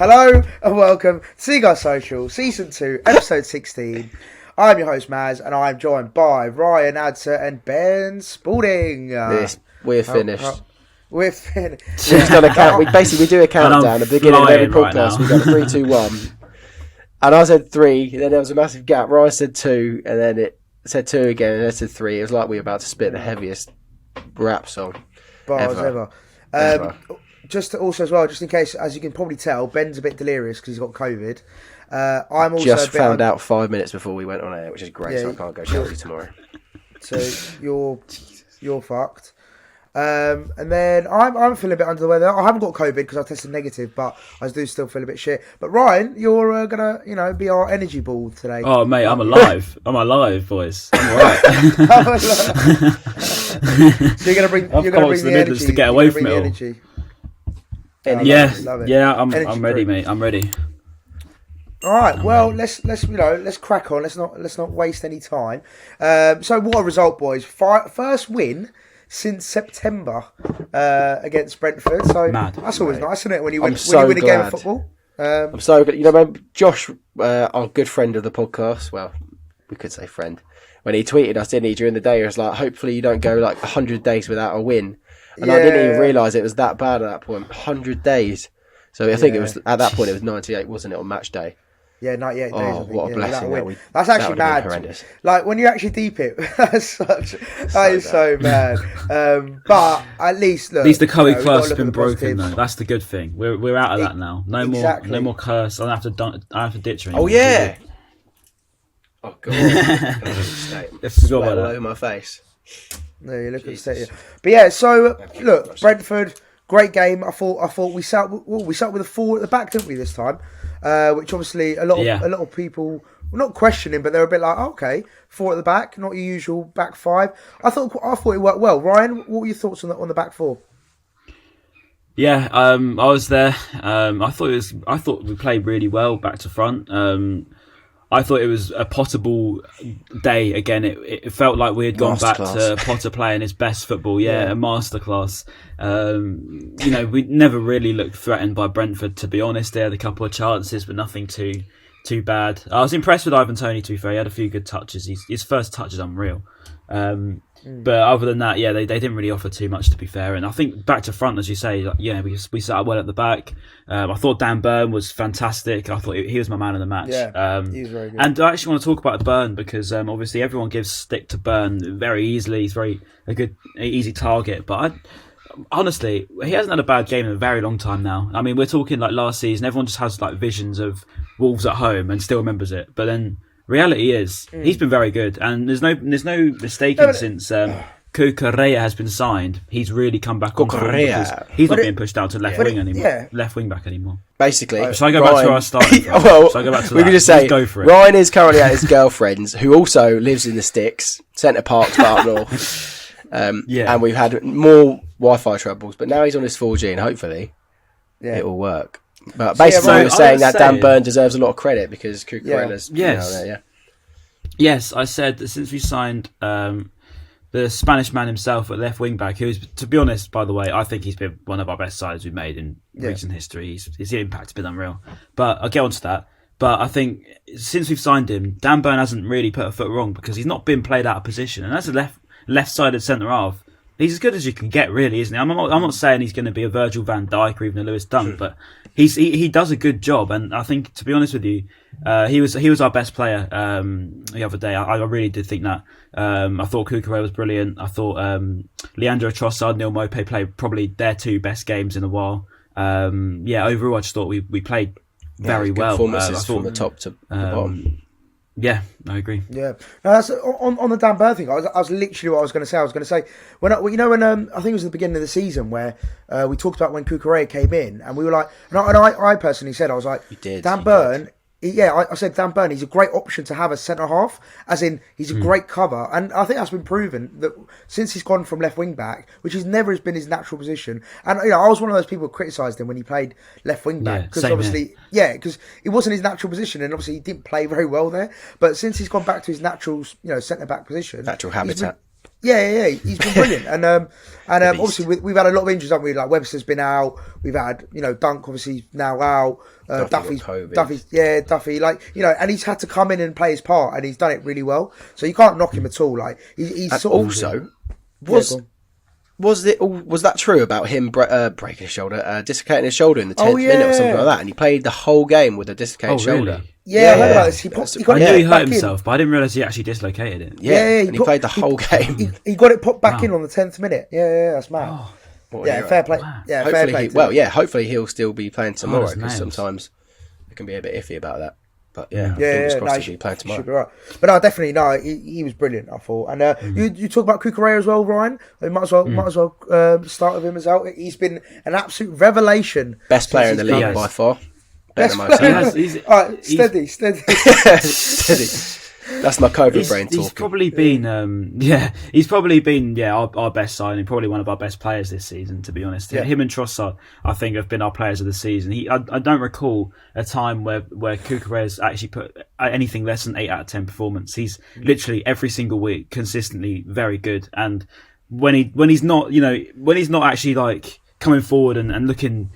Hello and welcome to Seagulls Social, Season 2, Episode 16. I'm your host, Maz, and I'm joined by Ryan Adser and Ben Spalding. We're finished. We're finished. We've done a count. We do a countdown at the beginning of every podcast. We got 3, 2, 1. And I said 3, then there was a massive gap. Ryan said 2, and then it said 2 again, and then it said 3. It was like we were about to spit the heaviest rap song ever. Just also as well, just in case, as you can probably tell, Ben's a bit delirious because he's got COVID. I'm also just found out 5 minutes before we went on air, which is great. So I can't go Chelsea tomorrow. So you're fucked. And then I'm feeling a bit under the weather. I haven't got COVID because I tested negative, but I do still feel a bit shit. But Ryan, you're gonna be our energy ball today. Oh mate, I'm alive. I'm alive, boys. I'm alright. So you're gonna bring the energy to get away from it all. Energy. I'm ready, mate. I'm ready. All right. Well, let's crack on. Let's not waste any time. So what a result, boys! First win since September against Brentford. So that's always nice, isn't it? When you win a game of football. I'm so good. Remember Josh, our good friend of the podcast. Well, we could say friend. When he tweeted us, didn't he, during the day? He was like, "Hopefully you don't go like 100 days without a win." And I didn't even realise it was that bad at that point. 100 days. So I think it was at that point. It was 98, wasn't it, on match day? Yeah, 98 days. I think. What a blessing! That's actually mad. Like when you actually deep it, that is so mad. But at least the curry curse has been broken though. That's the good thing. We're out of that now. No more curse. I don't have to ditch her anymore. Oh yeah. Oh god. It's all over my face. No, you look at but yeah. So look, Brentford, great game. I thought we sat with a 4 at the back, didn't we, this time? Which obviously a lot of people were not questioning, but they were a bit like, okay, 4 at the back, not your usual back 5. I thought it worked well. Ryan, what were your thoughts on the back 4? Yeah, I was there. I thought we played really well back to front. I thought it was a Potterable day again. It felt like we had gone back to Potter playing his best football. Yeah, a masterclass. We never really looked threatened by Brentford, to be honest. They had a couple of chances, but nothing too bad. I was impressed with Ivan Toney, to be fair. He had a few good touches. His first touch is unreal. But other than that, they didn't really offer too much, to be fair. And I think back to front, as you say, we sat up well at the back. I thought Dan Burn was fantastic. I thought he was my man of the match. Yeah, he was very good. And I actually want to talk about Burn because obviously everyone gives stick to Burn very easily. He's a good, easy target. But honestly, he hasn't had a bad game in a very long time now. I mean, we're talking like last season. Everyone just has like visions of Wolves at home and still remembers it. But then reality is he's been very good, and there's no mistaking since Cucurella has been signed. He's really come back on form because he's not being pushed out to left wing anymore. Left wing back anymore. Basically, so I go back to where I started. We can just say Ryan is currently at his girlfriend's, who also lives in the sticks, Centre Park, Park North. And we've had more Wi-Fi troubles, but now he's on his 4G, and hopefully it will work. But basically, we were saying that Dan Burn deserves a lot of credit because Cucurella's there. Yes, I said that since we signed the Spanish man himself at left wing back, who is, to be honest, by the way, I think he's been one of our best sides we've made in recent history. His impact has been unreal. But I'll get on to that. But I think since we've signed him, Dan Burn hasn't really put a foot wrong because he's not been played out of position. And as a left-sided centre-half, he's as good as you can get, really, isn't he? I'm not saying he's going to be a Virgil van Dijk or even a Lewis Dunk, but he does a good job. And I think, to be honest with you, he was our best player the other day. I really did think that. I thought Cucurella was brilliant. I thought Leandro Trossard, Neil Maupay played probably their 2 best games in a while. Overall, I just thought we played very well. Performances from the top to the bottom. Yeah, I agree. Yeah, no, that's on the Dan Burn thing. I was literally what I was going to say. I was going to say when I think it was the beginning of the season where we talked about when Cucurella came in, and we were like, and I personally said, I was like, Dan Burn. I said Dan Burn, he's a great option to have as centre half, as in he's a great cover, and I think that's been proven that since he's gone from left wing back, which has been his natural position. And I was one of those people who criticised him when he played left wing back because because it wasn't his natural position, and obviously he didn't play very well there. But since he's gone back to his natural centre back position, natural habitat. Yeah. He's been brilliant, and obviously we've had a lot of injuries, haven't we? Like Webster's been out. We've had Dunk obviously now out. Duffy, like and he's had to come in and play his part, and he's done it really well. So you can't knock him at all. Like he's sort of also was that true about him breaking his shoulder, dislocating his shoulder in the 10th minute or something like that, and he played the whole game with a dislocated shoulder. Yeah, I heard about this. I knew he hurt himself, but I didn't realise he actually dislocated it. And he played the whole game. He got it popped back in on the 10th minute. Yeah, that's mad. Fair play. Wow. Yeah, fair play. Hopefully he'll still be playing tomorrow, because sometimes it can be a bit iffy about that. But fingers crossed he'll be playing tomorrow. Should be right. But no, definitely, he was brilliant, I thought. And you talk about Cucurella as well, Ryan. You might as well start with him as well. He's been an absolute revelation. Best player in the league by far. Best player. All right, steady. Steady. That's my COVID brain talking. He's probably been, our best signing, probably one of our best players this season, to be honest. Yeah. Him and Trossard, I think, have been our players of the season. I don't recall a time where Cucurella's actually put anything less than 8 out of 10 performance. He's literally every single week consistently very good. And when he's not actually like coming forward and looking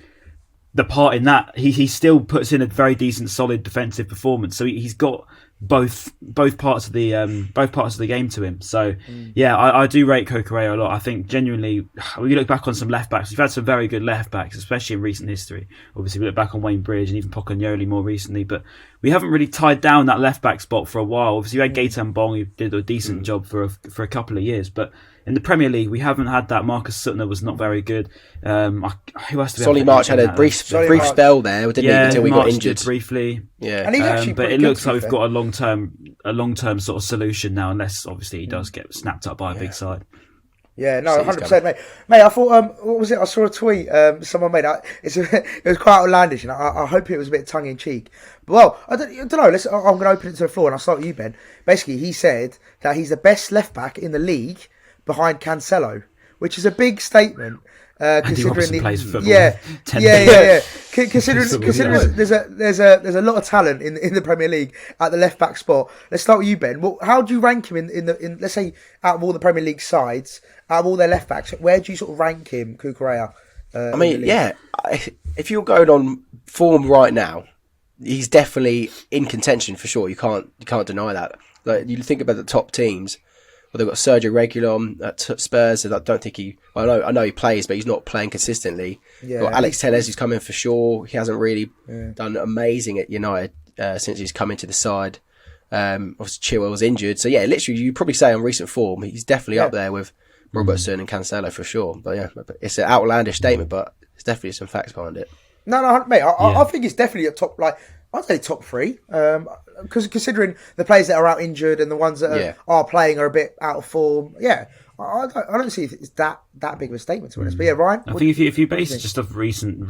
the part in that, he still puts in a very decent, solid defensive performance. So he's got both parts of the game to him. So I do rate Cucurella a lot. I think genuinely, when you look back on some left backs, we've had some very good left backs, especially in recent history. Obviously, we look back on Wayne Bridge and even Pocognoli more recently, but we haven't really tied down that left back spot for a while. Obviously, we had Gaetan Bong, who did a decent job for a couple of years, but in the Premier League, we haven't had that. Marcus Suttner was not very good. Who has to be? Solly March had a brief spell there, didn't he, until we got injured briefly. Yeah, and he's actually but it looks like we've got a long term sort of solution now, unless obviously he does get snapped up by a big side. Yeah, no, 100%, mate. I thought, what was it? I saw a tweet someone made. It was quite outlandish, and I hope it was a bit tongue in cheek. But, well, I don't know. I'm going to open it to the floor, and I'll start with you, Ben. Basically, he said that he's the best left back in the league behind Cancelo, which is a big statement. Considering he plays football. Considering there's a lot of talent in the Premier League at the left back spot. Let's start with you, Ben. Well, how do you rank him in let's say out of all the Premier League sides, out of all their left backs, where do you sort of rank him, Cucurella? If you're going on form right now, he's definitely in contention for sure. You can't deny that. Like, you think about the top teams. Well, they've got Sergio Reguilon at Spurs, and I don't think I know he plays, but he's not playing consistently. Yeah, got Alex Telles, who's come in for sure. He hasn't really done amazing at United since he's come into the side. Obviously, Chilwell's injured, so literally, you'd probably say on recent form, he's definitely up there with Robertson and Cancelo for sure. But it's an outlandish statement, but there's definitely some facts behind it. No, mate, I think it's definitely a top, I'd say top 3. Because considering the players that are out injured and the ones that are playing are a bit out of form, I don't see if it's that big of a statement to be honest. But Ryan, I think if you base it just off recent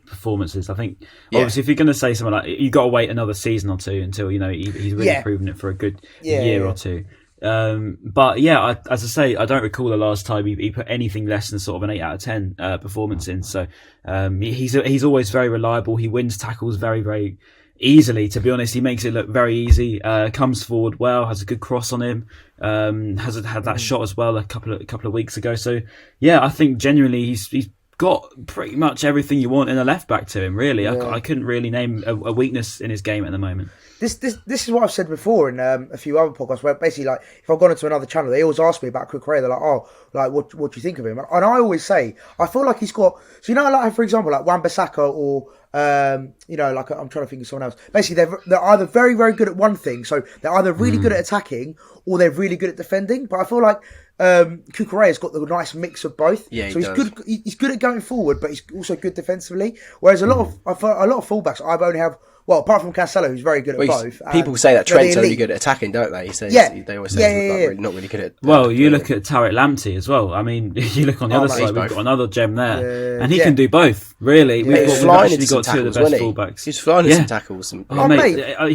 performances, I think obviously if you're going to say something like, you got to wait another season or two until he's really proven it for a good year or two. But as I say, I don't recall the last time he put anything less than sort of an 8 out of 10 performance in. So he's always very reliable. He wins tackles very, very easily, to be honest. He makes it look very easy, comes forward well, has a good cross on him, has had that shot as well a couple of weeks ago. So I think genuinely he's got pretty much everything you want in a left back to him, really. I couldn't really name a weakness in his game at the moment. This is what I've said before in a few other podcasts, where basically, if I've gone into another channel, they always ask me about Cucurella. They're like, what do you think of him? And I always say, I feel like he's got, for example, like Wan-Bissaka or I'm trying to think of someone else. Basically, they're either very, very good at one thing, so they're either really good at attacking or they're really good at defending. But I feel like Cucurella's got the nice mix of both. Yeah, so he's good at going forward, but he's also good defensively. Whereas a lot of fullbacks, I've only have. Well, apart from Cancelo, who's very good at both. People say that Trent's only good at attacking, don't they? They always say he's not really good at... Well, you look at Tariq Lamptey as well. I mean, you look on the other side, we've got another gem there. And he can do both, really. We've actually got two of the best fullbacks. He's flying in some tackles. He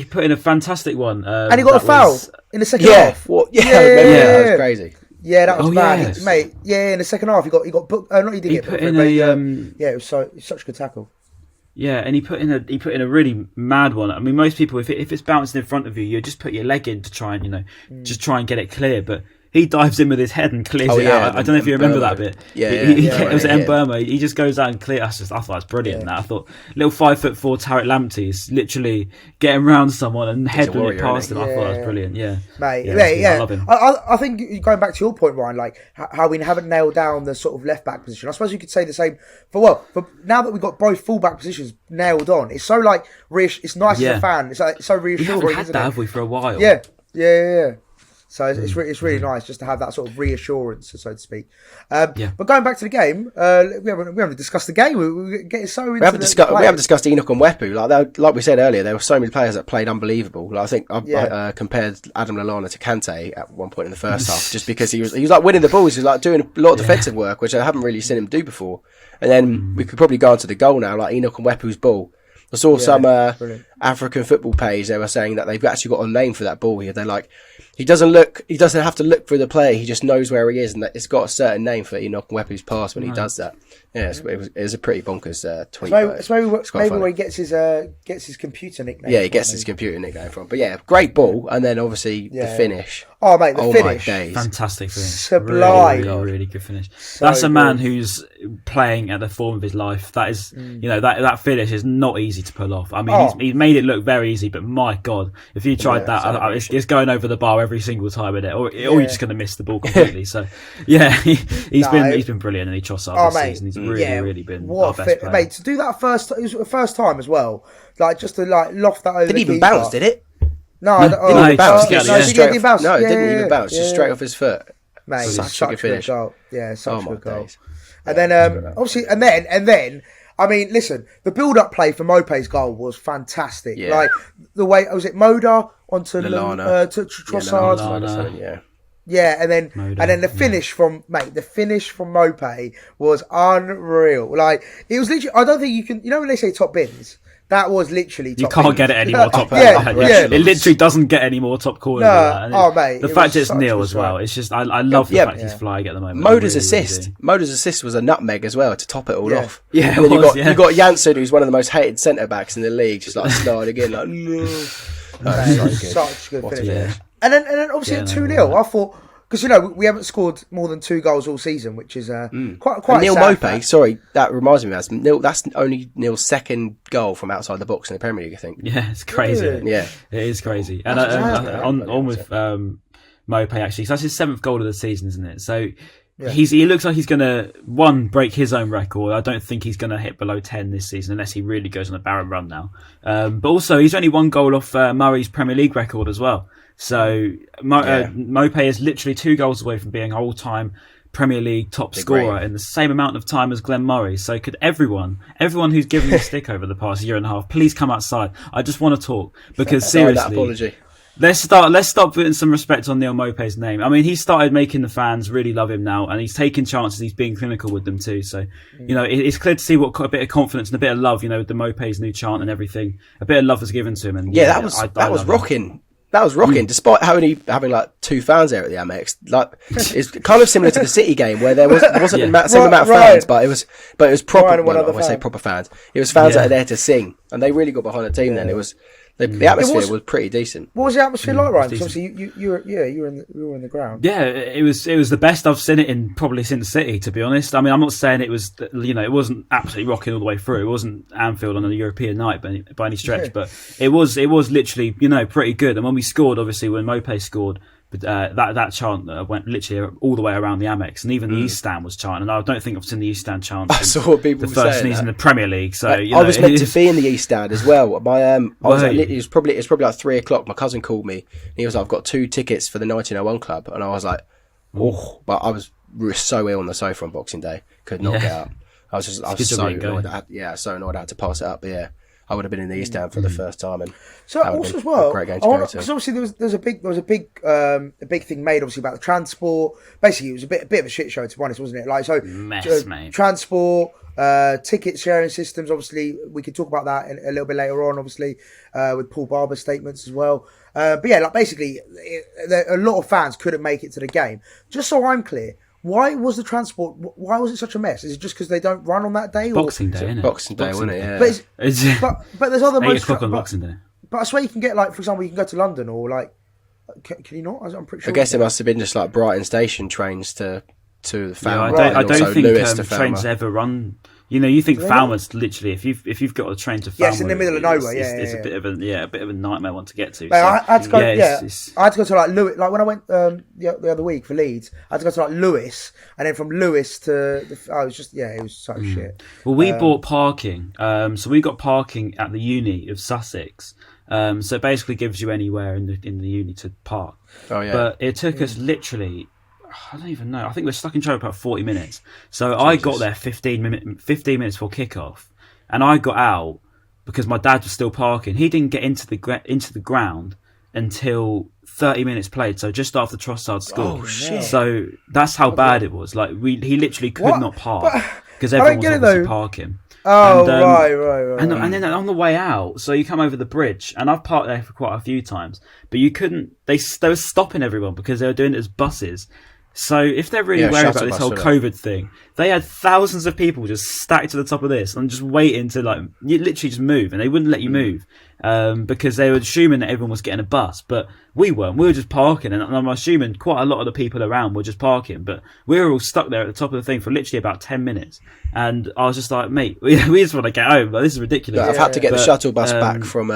put in a fantastic one. And he got a foul in the second half. That was crazy. Yeah, that was bad, mate. Yeah, in the second half, he got booked. Not he did get booked, it was such a good tackle. Yeah, and he put in a really mad one. I mean, most people, if it's bouncing in front of you, you just put your leg in to try and just try and get it clear. But he dives in with his head and clears it out. I don't know if you remember that bit. It was M Burma. He just goes out and clears. I thought it was brilliant. That I thought little 5'4" Tarek Lamptey is literally getting around someone and heading it past him. I thought that was brilliant. Mate, I love him. I think going back to your point, Ryan, like how we haven't nailed down the sort of left back position. I suppose you could say the same for now that we've got both full back positions nailed on. It's so like it's nice as a fan. It's like so reassuring. We haven't had that, have we, for a while? Yeah. So it's really nice just to have that sort of reassurance, so to speak. But going back to the game, we haven't discussed the game. We're getting so into we haven't discussed Enoch and Wepu. Like we said earlier, there were so many players that played unbelievable. Like, I think I compared Adam Lallana to Kante at one point in the first half, just because he was like winning the balls. He was like doing a lot of defensive work, which I haven't really seen him do before. And then we could probably go on to the goal now, like Enoch and Wepu's ball. I saw some African football page. They were saying that they've actually got a name for that ball here. They're like, he doesn't have to look for the player. He just knows where he is, and that it's got a certain name for Enoch Wepu's pass when he does that. Yeah, it was a pretty bonkers tweet. It's maybe where he gets his computer nickname. Yeah, he gets his computer nickname from. But yeah, great ball, and then obviously the finish. Oh mate, the finish, fantastic finish, sublime, really good finish. That's a man who's playing at the form of his life. That is, that finish is not easy to pull off. I mean, he's made it look very easy, but my God, if you tried that, it's going over the bar every single time with it, or you're just going to miss the ball completely. So he's been brilliant, and he trusts us this season. He's really been our best player. Mate, to do that it was the first time as well. Like just to loft that over. Didn't even bounce, did it? No, it didn't bounce. No, it didn't even bounce. Just straight off his foot. Mate, such a good finish. Goal. Yeah, such a good goal. And then obviously, and then. I mean, listen, the build-up play for Mope's goal was fantastic. Yeah. Like the way Moda onto Lallana to Trossard. Yeah, and then the finish from Mope was unreal. Like it was literally. I don't think you can. You know when they say top bins. That was literally top. You can't get it any more top. It literally doesn't get any more top corner than that. Mate. The fact it's nil as well. It's just I love the fact he's flying at the moment. Moda's assist was a nutmeg as well to top it all off. Yeah, and then you got Janssen, who's one of the most hated centre backs in the league, just like sliding again like no. Such good finish. And then obviously at 2-0, I thought. Because, we haven't scored more than 2 goals all season, which is quite Neil sad. Mope, sorry, that reminds me of that. That's only Neil's second goal from outside the box in the Premier League, I think. Yeah, it's crazy. Yeah. It is crazy. And on with Mope, actually. So that's his 7th goal of the season, isn't it? So he looks like he's going to, break his own record. I don't think he's going to hit below 10 this season, unless he really goes on a barren run now. But also, he's only 1 goal off Murray's Premier League record as well. So Mope is literally 2 goals away from being all-time Premier League top scorer in the same amount of time as Glenn Murray. So could everyone who's given me a stick over the past year and a half, please come outside. I just want to talk because seriously, let's start putting some respect on Neil Mope's name. I mean, he started making the fans really love him now, and he's taking chances. He's being clinical with them too. So it's clear to see what a bit of confidence and a bit of love, with the Mope's new chant and everything. A bit of love was given to him, and that was rocking. That was rocking, despite having like 2 fans there at the Amex. Like it's kind of similar to the City game where there wasn't the same amount of fans, but it was proper. I say proper fans. It was fans that are there to sing, and they really got behind the team. Then it was the atmosphere was pretty decent. What was the atmosphere like, Ryan? Obviously, you were in the ground. Yeah, it was the best I've seen it in probably since City. To be honest, I mean, I'm not saying it was it wasn't absolutely rocking all the way through. It wasn't Anfield on a European night by any stretch, but it was literally pretty good. And when we scored, obviously when Mope scored. But that chant went literally all the way around the Amex, and even the East Stand was chanting. And I don't think I've seen the East Stand chant I saw people the first season in the Premier League. So I was meant to be in the East Stand as well. It was probably like 3:00. My cousin called me. And he was like, "I've got 2 tickets for the 1901 club," and I was like, "Oh!" But I was so ill on the sofa on Boxing Day, could not get up. I was so annoyed. So annoyed I had to pass it up. But yeah. I would have been in the East Stand for the first time, and so also as well. Great game to go to. Because obviously there was a big thing made obviously about the transport. Basically, it was a bit of a shit show to be honest, wasn't it? Like mate. Transport, ticket sharing systems. Obviously, we could talk about that a little bit later on. Obviously, with Paul Barber's statements as well. But yeah, like basically, a lot of fans couldn't make it to the game. Just so I'm clear. Why was the transport? Why was it such a mess? Is it just because they don't run on that day? Boxing Day, isn't it? Boxing Day, wasn't it? Yeah. But there's other 8 o'clock on Boxing Day. But I swear you can get for example, you can go to London or Can you not? I'm pretty sure. I guess it must have been just like Brighton Station trains to the Falmouth. I don't think Lewis to trains ever run. You think Falmouth's literally if you've got a train to Falmouth, it's in the middle of nowhere. It's a bit of a nightmare one to get to. Mate, I had to go. I had to go to like Lewis. Like when I went the other week for Leeds, I had to go to like Lewis, and then from Lewis to it was just it was so shit. Well, we bought parking. So we got parking at the uni of Sussex. So it basically gives you anywhere in the uni to park. Oh yeah. But it took us literally. I don't even know. I think we're stuck in traffic about 40 minutes. So I got there 15 minutes before kickoff, and I got out because my dad was still parking. He didn't get into the ground until 30 minutes played. So just after Trossard scored. Oh shit! So that's how bad it was. Like he literally could not park because everyone was obviously parking. Oh, right. And then on the way out, so you come over the bridge, and I've parked there for quite a few times, but you couldn't. They were stopping everyone because they were doing it as buses. So if they're really worried about this whole COVID thing, they had thousands of people just stacked to the top of this and just waiting to you literally just move, and they wouldn't let you move because they were assuming that everyone was getting a bus, but we weren't. We were just parking, and I'm assuming quite a lot of the people around were just parking, but we were all stuck there at the top of the thing for literally about 10 minutes. And I was just like, mate, we just want to get home. Like, this is ridiculous. I've had to get the shuttle bus back from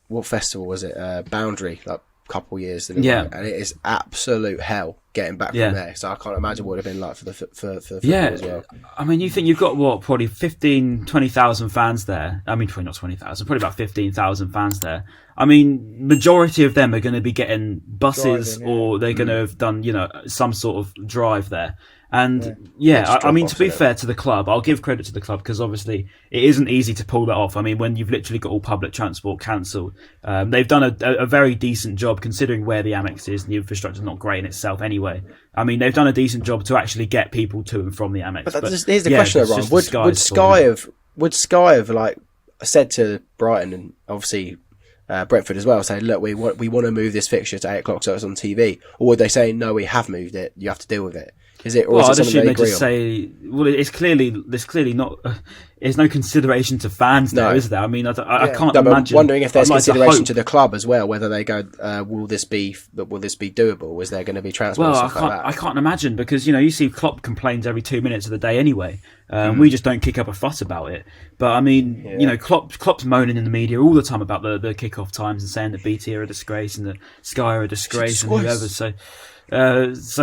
what festival was it? Boundary, like a couple of years. And it is absolute hell getting back from there. So I can't imagine what it would have been like for football as well. I mean, you think you've got probably 20,000 fans there. I mean, probably not 20,000, probably about 15,000 fans there. I mean, majority of them are going to be getting buses or they're going to have done, some sort of drive there. And I mean, to be fair to the club, I'll give credit to the club because obviously it isn't easy to pull that off. I mean, when you've literally got all public transport cancelled, they've done a very decent job considering where the Amex is and the infrastructure's not great in itself anyway. I mean, they've done a decent job to actually get people to and from the Amex. But here's the question, Ron. Would Sky have like said to Brighton and obviously Brentford as well, say, look, we want to move this fixture to 8 o'clock so it's on TV, or would they say, no, we have moved it, you have to deal with it? Is it, or is it something they agree just say, well, there's clearly not. There's no consideration to fans there, is there? I mean, I can't imagine. I'm wondering if there's consideration to the club as well, whether they go, will this be doable? Is there going to be transport? Well, and stuff like that? I can't imagine because you see Klopp complains every 2 minutes of the day anyway. We just don't kick up a fuss about it. But I mean, Klopp's moaning in the media all the time about the kick-off times and saying that BT are a disgrace and that Sky are a disgrace and whoever. It's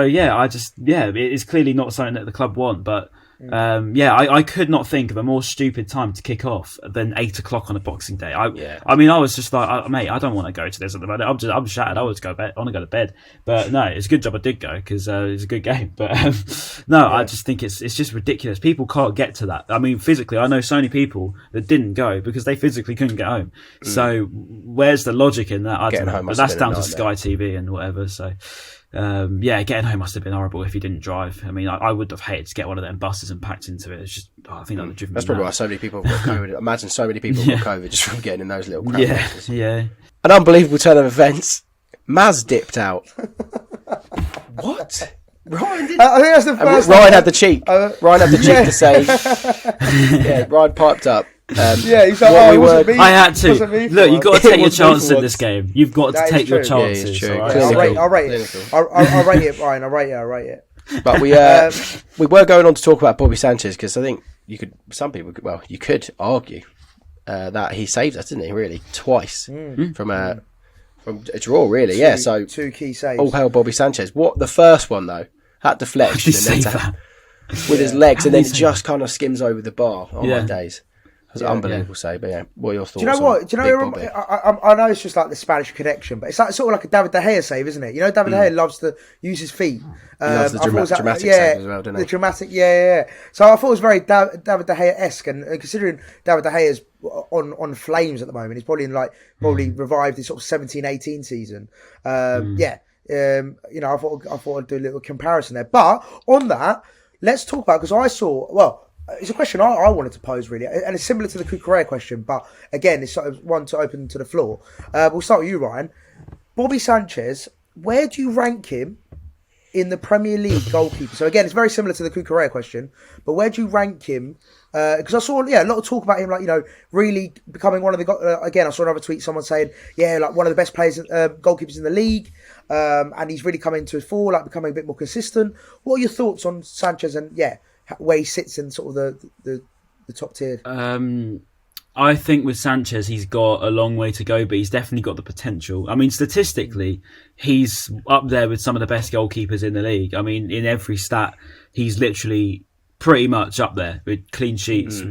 clearly not something that the club want, but I could not think of a more stupid time to kick off than 8 o'clock on a Boxing Day. I mean, I was just like, mate, I don't want to go to this at the moment. I'm shattered. I want to go to bed. But no, it's a good job I did go because it was a good game. But I just think it's just ridiculous. People can't get to that. I mean, physically, I know so many people that didn't go because they physically couldn't get home. So where's the logic in that? I don't know. But that's down to Sky TV and whatever. So. Getting home must have been horrible if you didn't drive. I mean, I would have hated to get one of them buses and packed into it. It's just, I think that would have driven me. That's probably why so many people have got COVID. Imagine so many people got COVID just from getting in those little crowd buses. Yeah. An unbelievable turn of events. Maz dipped out. What? Ryan did. I think that's the first. Ryan had the cheek. To say. Ryan piped up. He's like, I had to. Look, you've got to take your chances in this game. You've got to take your chances. Yeah, I'll rate it. I'll rate it, Brian. I'll rate it. But we were going on to talk about Bobby Sanchez because I think you could argue that he saved us, didn't he? Really, twice from a draw, really. So 2 key saves. All hail Bobby Sanchez. What the first one though? Had deflection and then with his legs, and then it just kind of skims over the bar. Oh my days. It was unbelievable save, but what are your thoughts? Do you know what? I know it's just like the Spanish connection, but it's like sort of like a David De Gea save, isn't it? David De Gea loves to use his feet. He loves the dramatic save as well, doesn't he? The dramatic, So I thought it was very David De Gea-esque, and considering David De Gea's on flames at the moment, he's probably revived his sort of 17-18 season. I thought I'd do a little comparison there. But on that, let's talk about, because I saw, it's a question I wanted to pose, really, and it's similar to the Cucurella question, but again, it's sort of one to open to the floor. We'll start with you, Ryan. Bobby Sanchez, where do you rank him in the Premier League goalkeeper? So again, it's very similar to the Cucurella question, but where do you rank him? Because I saw a lot of talk about him, like, really becoming one of the. Again, I saw another tweet, someone saying, like one of the best players, goalkeepers in the league, and he's really come into his form, like becoming a bit more consistent. What are your thoughts on Sanchez and where he sits in sort of the top tier? I think with Sanchez, he's got a long way to go, but he's definitely got the potential. I mean, statistically, he's up there with some of the best goalkeepers in the league. I mean, in every stat, he's literally pretty much up there with clean sheets.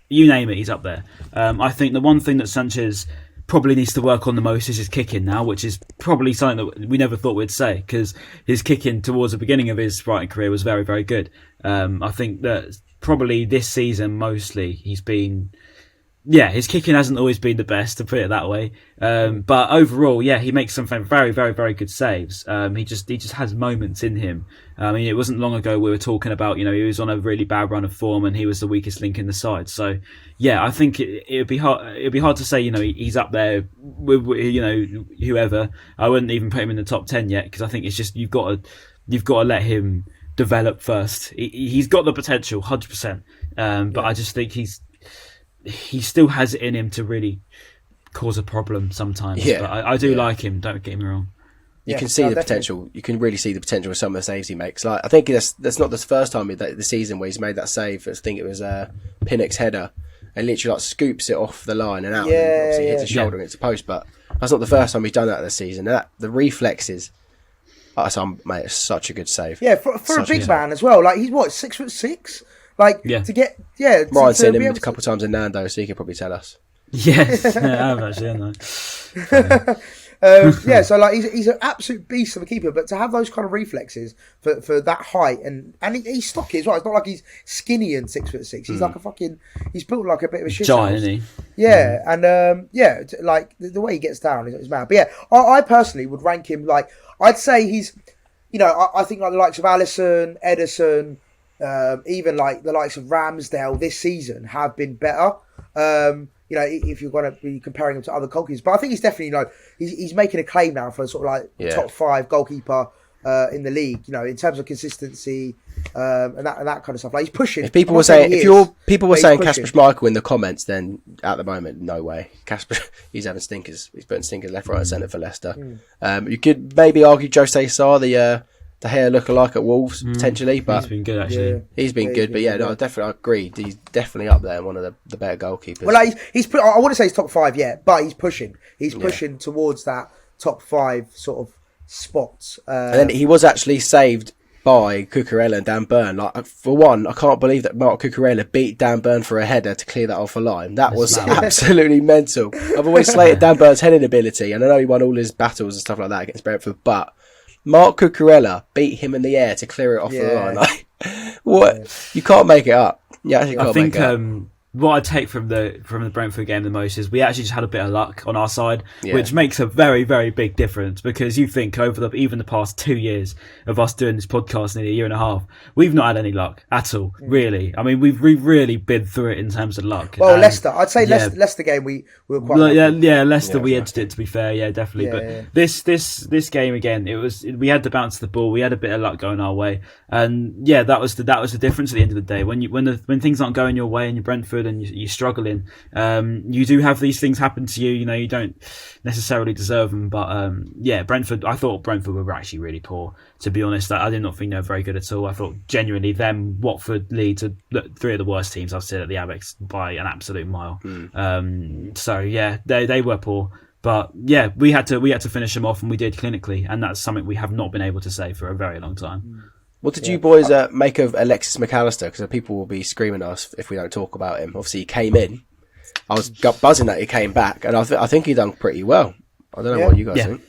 You name it, he's up there. I think the one thing that Sanchez probably needs to work on the most is his kicking now, which is probably something that we never thought we'd say, because his kicking towards the beginning of his Brighton career was very, very good. I think that probably this season, mostly, he's been... his kicking hasn't always been the best, to put it that way. But overall, he makes some very, very, very good saves. He just has moments in him. I mean, it wasn't long ago we were talking about, he was on a really bad run of form and he was the weakest link in the side. So, I think it'd be hard to say, he's up there with, whoever. I wouldn't even put him in the top 10 yet, because I think it's just you've got to let him develop first. He's got the potential, 100%. But I just think he still has it in him to really cause a problem sometimes. But I do like him, don't get me wrong. You can see the potential. You can really see the potential of some of the saves he makes. Like, I think that's not the first time the season where he's made that save. I think it was Pinnock's header, and literally scoops it off the line and out. And obviously hits his shoulder against the post. But that's not the first time he's done that this season. The reflexes. Mate, it's such a good save. Yeah, for a big man as well. Like, he's 6'6". Like, to get Ryan's seen him a couple of times in Nando, so he could probably tell us. Yes, I have actually. So like he's an absolute beast of a keeper, but to have those kind of reflexes for that height and he's stocky as well. It's not like he's skinny and 6'6". He's like he's built like a bit of a shit giant, isn't he? Yeah, and like the way he gets down is mad. But I personally would rank him, like, I'd say he's, I think like the likes of Alisson, Ederson, even like the likes of Ramsdale this season have been better. If you're going to be comparing him to other goalkeepers, but I think he's definitely, he's making a claim now for sort of like top 5 goalkeeper in the league. In terms of consistency and that kind of stuff. Like, he's pushing. If people were saying Kasper Schmeichel in the comments, then at the moment, no way. Kasper, he's having stinkers. He's putting stinkers left, right, and centre for Leicester. You could maybe argue Jose Sarr, the hair look-alike at Wolves, potentially, but he's been good, actually. He's been good, but I definitely agree. He's definitely up there, one of the better goalkeepers. Well, like, I wouldn't say he's top 5 yet, but he's pushing. He's pushing towards that top 5 sort of spots. And then he was actually saved by Cucurella and Dan Burn. Like, for one, I can't believe that Mark Cucurella beat Dan Burn for a header to clear that off a line. That was absolutely mental. I've always slated Dan Burn's heading ability, and I know he won all his battles and stuff like that against Brentford, but Mark Cucurella beat him in the air to clear it off the line. Like, what? You can't make it up. I think what I take from the Brentford game the most is we actually just had a bit of luck on our side, which makes a very, very big difference, because you think over even the past 2 years of us doing this podcast, nearly a year and a half, we've not had any luck at all, really. I mean, we've really been through it in terms of luck. Well, Leicester, I'd say Leicester game we were quite lucky. Leicester we edged it, to be fair, definitely. This game again, we had to bounce the ball, we had a bit of luck going our way, and that was the difference at the end of the day. When things aren't going your way and you're Brentford and you're struggling, you do have these things happen to you. You don't necessarily deserve them, but Brentford. I thought Brentford were actually really poor, to be honest. I did not think they were very good at all. I thought genuinely them, Watford, Leeds, are 3 of the worst teams I've seen at the Abex by an absolute mile. They were poor. But we had to finish them off, and we did clinically, and that's something we have not been able to say for a very long time. What did you boys make of Alexis McAllister? Because people will be screaming at us if we don't talk about him. Obviously, he came in. I was buzzing that he came back, and I think he done pretty well. I don't know what you guys think.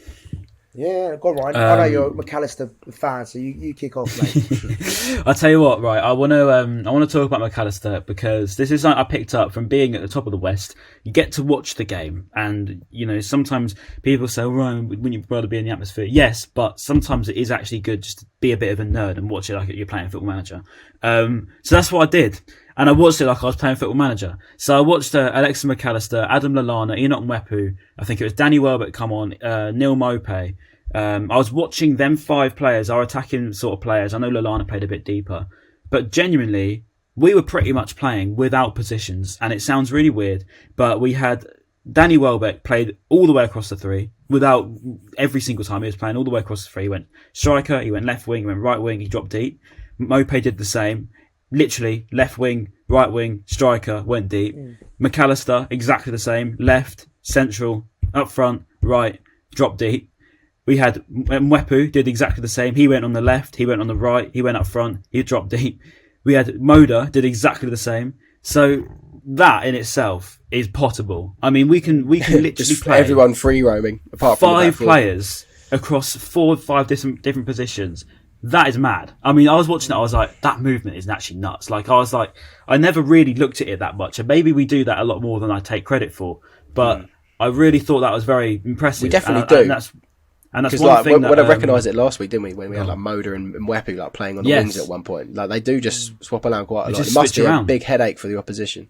Yeah, go on, Ryan. I know you're a McAllister fan, so you kick off, mate. I'll tell you what, right? I want to talk about McAllister, because this is something I picked up from being at the top of the West. You get to watch the game, and sometimes people say, "Ryan, wouldn't you rather be in the atmosphere?" Yes, but sometimes it is actually good just to be a bit of a nerd and watch it like you're playing Football Manager. So that's what I did. And I watched it like I was playing Football Manager. So I watched Alexis McAllister, Adam Lallana, Enoch Mwepu, I think it was Danny Welbeck come on, Neil Maupay, I was watching them 5 players, our attacking sort of players. I know Lallana played a bit deeper, but genuinely, we were pretty much playing without positions, and it sounds really weird, but we had Danny Welbeck played all the way across the 3 without every single time he was playing all the way across the 3. He went striker, he went left wing, he went right wing, he dropped deep. Mopé did the same. Literally, left wing, right wing, striker, went deep. McAllister, exactly the same. Left, central, up front, right, dropped deep. We had Mwepu, did exactly the same. He went on the left, he went on the right, he went up front, he dropped deep. We had Moda, did exactly the same. So that in itself is potable. I mean, we can literally just play everyone free roaming, apart from 5 players across 4 or 5 different positions. That is mad. I mean, I was watching it, I was like, that movement is actually nuts. Like, I never really looked at it that much. And maybe we do that a lot more than I take credit for. But I really thought that was very impressive. We definitely do. And that's because one thing when I recognised it last week, didn't we? When we had like Moda and Mwepu like playing on the wings at one point. Like, they do just swap around quite a lot. It must be a big headache for the opposition.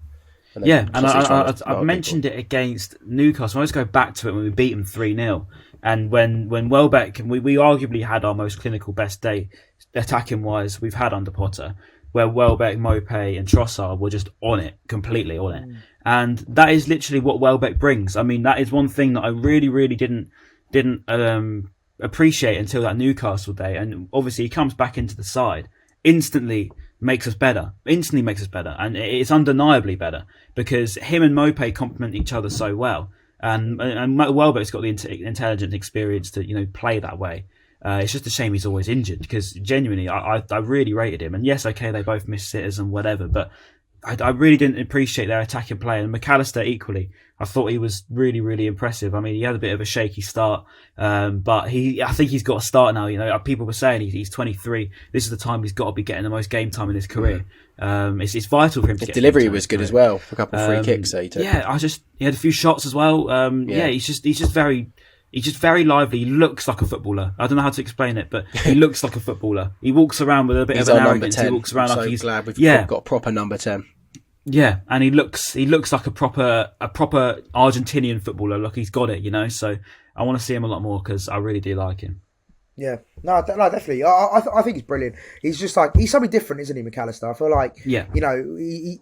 And I mentioned it against Newcastle. I always go back to it when we beat them 3-0. And when Welbeck, we arguably had our most clinical best day, attacking wise, we've had under Potter, where Welbeck, Mopé and Trossard were just on it, completely on it. And that is literally what Welbeck brings. I mean, that is one thing that I really, really didn't appreciate until that Newcastle day. And obviously he comes back into the side, instantly makes us better. And it's undeniably better because him and Mopé complement each other so well. And Welbeck's got the intelligent experience to, play that way. It's just a shame he's always injured because genuinely, I really rated him. And yes, okay, they both missed sitters and whatever, but I really didn't appreciate their attacking play. And McAllister equally, I thought he was really, really impressive. I mean, he had a bit of a shaky start, but I think he's got to start now. People were saying he's 23. This is the time he's got to be getting the most game time in his career. It's vital for him to get delivery was good as well. A couple of free kicks that he took. Yeah, he had a few shots as well. He's just very lively. He looks like a footballer. I don't know how to explain it, but he looks like a footballer. He walks around with a bit of an arrogance. He walks around like he's glad we've got a proper number 10. Yeah, and he looks like a proper Argentinian footballer. Like he's got it, So I want to see him a lot more because I really do like him. Yeah, no, definitely. I think he's brilliant. He's just like, he's something different, isn't he, McAllister? I feel like,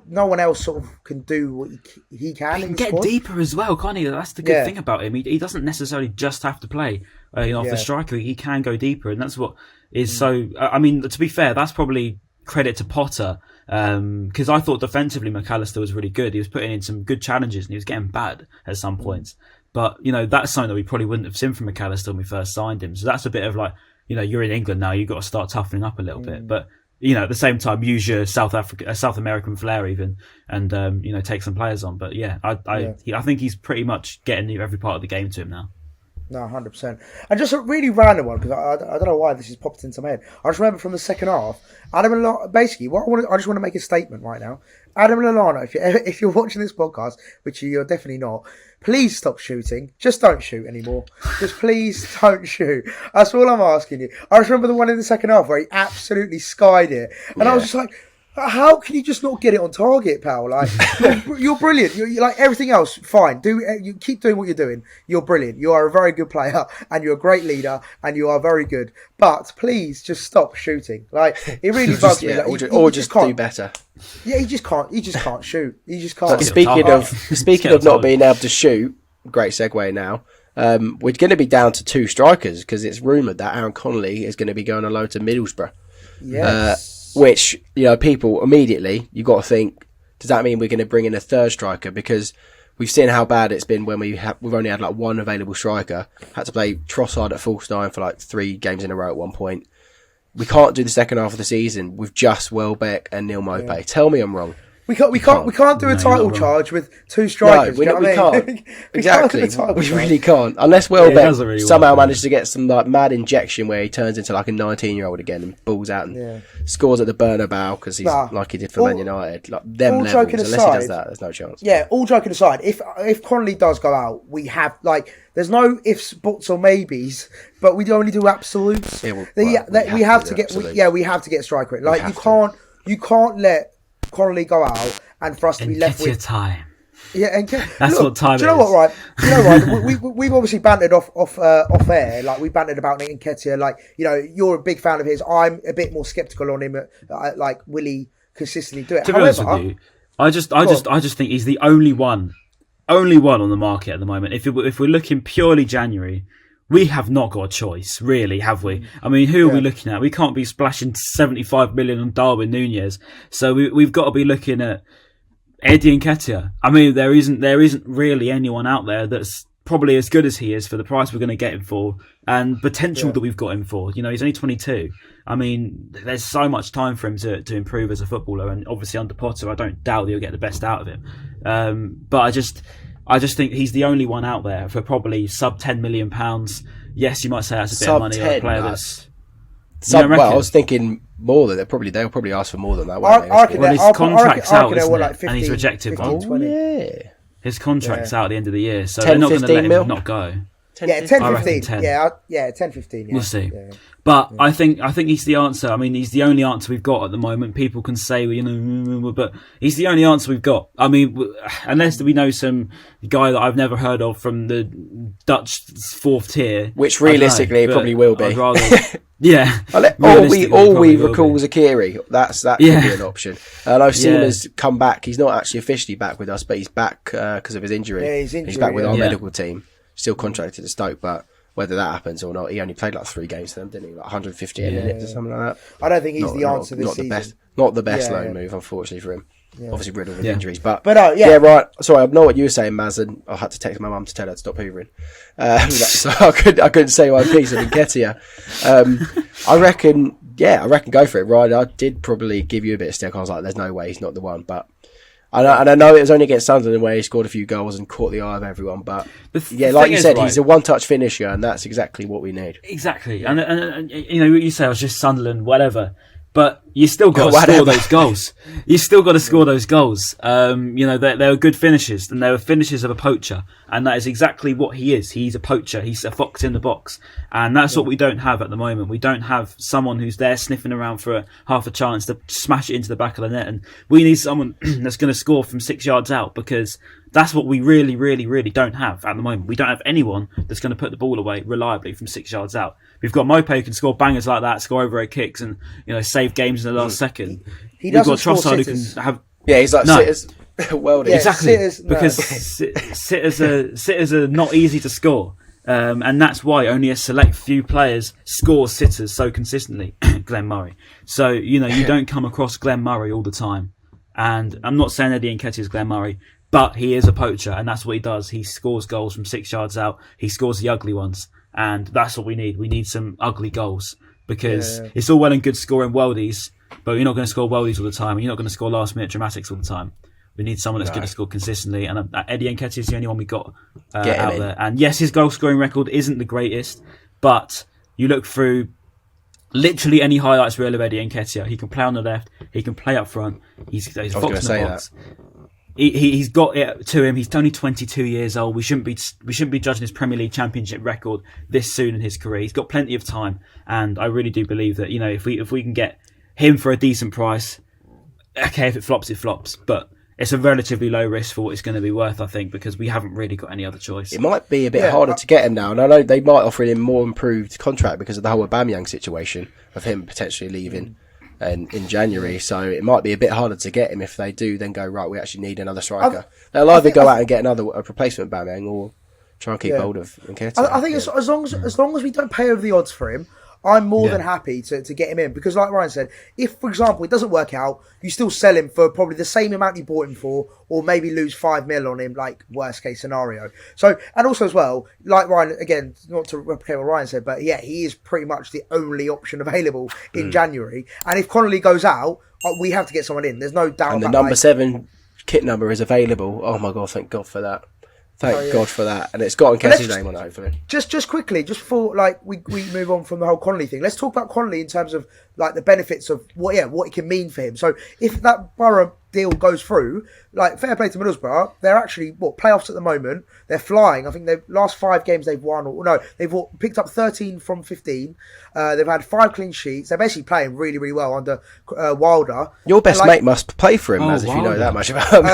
no one else sort of can do what he can. He can get deeper as well, can't he? That's the good thing about him. He doesn't necessarily just have to play off the striker. He can go deeper, and that's what is so. I mean, to be fair, that's probably credit to Potter because I thought defensively McAllister was really good. He was putting in some good challenges, and he was getting bad at some points. But, that's something that we probably wouldn't have seen from McAllister when we first signed him. So that's a bit of like, you're in England now, you've got to start toughening up a little bit. But, at the same time, use your South American flair even and, take some players on. But I think he's pretty much getting every part of the game to him now. No, 100%. And just a really random one, because I don't know why this has popped into my head. I just remember from the second half, Adam and Lallana, basically, I just want to make a statement right now. Adam and Lallana, if you're watching this podcast, which you're definitely not, please stop shooting. Just don't shoot anymore. Just please don't shoot. That's all I'm asking you. I just remember the one in the second half where he absolutely skied it. And I was just like, how can you just not get it on target, pal? Like, you're brilliant. You're like everything else, fine. You keep doing what you're doing. You're brilliant. You are a very good player, and you're a great leader, and you are very good. But please, just stop shooting. Like, it really bugs me. Like, or just do better. Yeah, he just can't shoot. He just can't. Speaking of not being able to shoot, great segue now. We're going to be down to 2 strikers because it's rumoured that Aaron Connolly is going to be going on loan to Middlesbrough. Yes. Which, people immediately, you got to think, does that mean we're going to bring in a third striker? Because we've seen how bad it's been when we've only had like one available striker. Had to play Trossard at false 9 for like 3 games in a row at one point. We can't do the second half of the season with just Welbeck and Neil Mopé. Yeah. Tell me I'm wrong. We can't do a title charge with 2 strikers. No, we can't. Exactly. We really can't. Unless Welbeck somehow manages to get some like mad injection where he turns into like a 19-year-old again and balls out and scores at the Bernabeu because he's like he did for Man United. Like them levels. Unless he does that, there's no chance. Yeah, all joking aside, if Connolly does go out, we have like there's no ifs, buts or maybes, but we only do absolutes. We have to get a striker in. Like you can't let Connolly go out and for us to be left with time. Yeah, and that's what time. Do you know what? Right? Do you know what? We've obviously bantered off air. Like we bantered about Nketiah. Like you're a big fan of his. I'm a bit more skeptical on him. Like, will he consistently do it? To be honest with you, I just think he's the only one on the market at the moment. If we're looking purely January, we have not got a choice, really, have we? I mean, who are we looking at? We can't be splashing 75 million on Darwin Núñez, so we've got to be looking at Eddie Nketiah. I mean, there isn't really anyone out there that's probably as good as he is for the price we're going to get him for and potential that we've got him for. He's only 22. I mean, there's so much time for him to improve as a footballer, and obviously under Potter, I don't doubt that he'll get the best out of him. But I just think he's the only one out there for probably sub £10 million. Yes, you might say that's a bit of money on a player that's. Well, I was thinking more than they'll probably ask for more than that. Well, his contract's out, isn't it? Like 15, and he's rejected 15, one. 20. Yeah. His contract's out at the end of the year, so 10, they're not going to let him mil? not go. 10, 15. 10. Yeah, 10, 15. Yeah. We'll see. Yeah. But I think he's the answer. I mean, he's the only answer we've got at the moment. People can say, but he's the only answer we've got. I mean, unless we know some guy that I've never heard of from the Dutch fourth tier, which realistically it probably will be. Yeah. All we recall Zakiri. That could be an option. I know Seaman's come back. He's not actually officially back with us, but he's back because of his injury. Yeah, he's back with our medical team. Still contracted to Stoke, but whether that happens or not, he only played like 3 games for them, didn't he? Like 150 minutes or something like that. I don't think he's the answer this season. Not the best loan move, unfortunately, for him. Yeah. Obviously riddled with injuries, but right. Sorry, I know what you were saying, Maz, and I had to text my mum to tell her to stop hoovering. So I couldn't say one piece of Nketiah. I reckon go for it, right? I did probably give you a bit of stick. I was like, there's no way he's not the one, but I know it was only against Sunderland where he scored a few goals and caught the eye of everyone, but like you said, he's a one-touch finisher, and that's exactly what we need. Exactly, and you say I was just Sunderland, whatever. But you still got to score those goals. You still got to score those goals. They're good finishes, and they're finishes of a poacher, and that is exactly what he is. He's a poacher. He's a fox in the box, and that's what we don't have at the moment. We don't have someone who's there sniffing around for half a chance to smash it into the back of the net, and we need someone that's going to score from 6 yards out, because that's what we really, really, really don't have at the moment. We don't have anyone that's going to put the ball away reliably from 6 yards out. We've got Mope who can score bangers like that, score overhead kicks, and save games in the last second. We've got Trossard who can have. Yeah, he's like sitters. Worldie. Exactly, because sitters are not easy to score, and that's why only a select few players score sitters so consistently. Glenn Murray. So you don't come across Glenn Murray all the time, and I'm not saying Eddie Nketiah is Glenn Murray. But he is a poacher, and that's what he does. He scores goals from 6 yards out. He scores the ugly ones, and that's what we need. We need some ugly goals, because it's all well and good scoring worldies, but you're not going to score worldies all the time, and you're not going to score last-minute dramatics all the time. We need someone that's going to score consistently, and Eddie Nketiah is the only one we got out there. And yes, his goal-scoring record isn't the greatest, but you look through literally any highlights reel of Eddie Nketiah. He can play on the left. He can play up front. He's a fox in the box. He's got it to him. He's only 22 years old. We shouldn't be judging his Premier League Championship record this soon in his career. He's got plenty of time, and I really do believe that if we can get him for a decent price, okay, if it flops, it flops, but it's a relatively low risk for what it's going to be worth, I think, because we haven't really got any other choice. It might be a bit harder to get him now, and I know they might offer him a more improved contract because of the whole Aubameyang situation of him potentially leaving. And in January, so it might be a bit harder to get him if they do then go, right, we actually need another striker. They'll either go out and get a replacement Aubameyang, or try and keep hold of Nketiah. I think as long as we don't pay over the odds for him, I'm more than happy to get him in, because like Ryan said, if, for example, it doesn't work out, you still sell him for probably the same amount you bought him for, or maybe lose 5 mil on him, like worst case scenario. So, and also as well, like Ryan, again, not to replicate what Ryan said, but he is pretty much the only option available in January. And if Connolly goes out, we have to get someone in. There's no doubt. And the number 7 kit number is available. Oh my God, thank God for that. Thank God for that. And it's got Nketiah's name on it, hopefully. Just quickly, just before we move on from the whole Connolly thing, let's talk about Connolly in terms of the benefits of what it can mean for him. So if that Borough deal goes through, like, fair play to Middlesbrough. They're actually playoffs at the moment. They're flying. I think the last 5 games they've won, they've picked up 13 from 15. They've had 5 clean sheets. They're basically playing really, really well under Wilder. Your best mate must play for him, as if you know that much about him.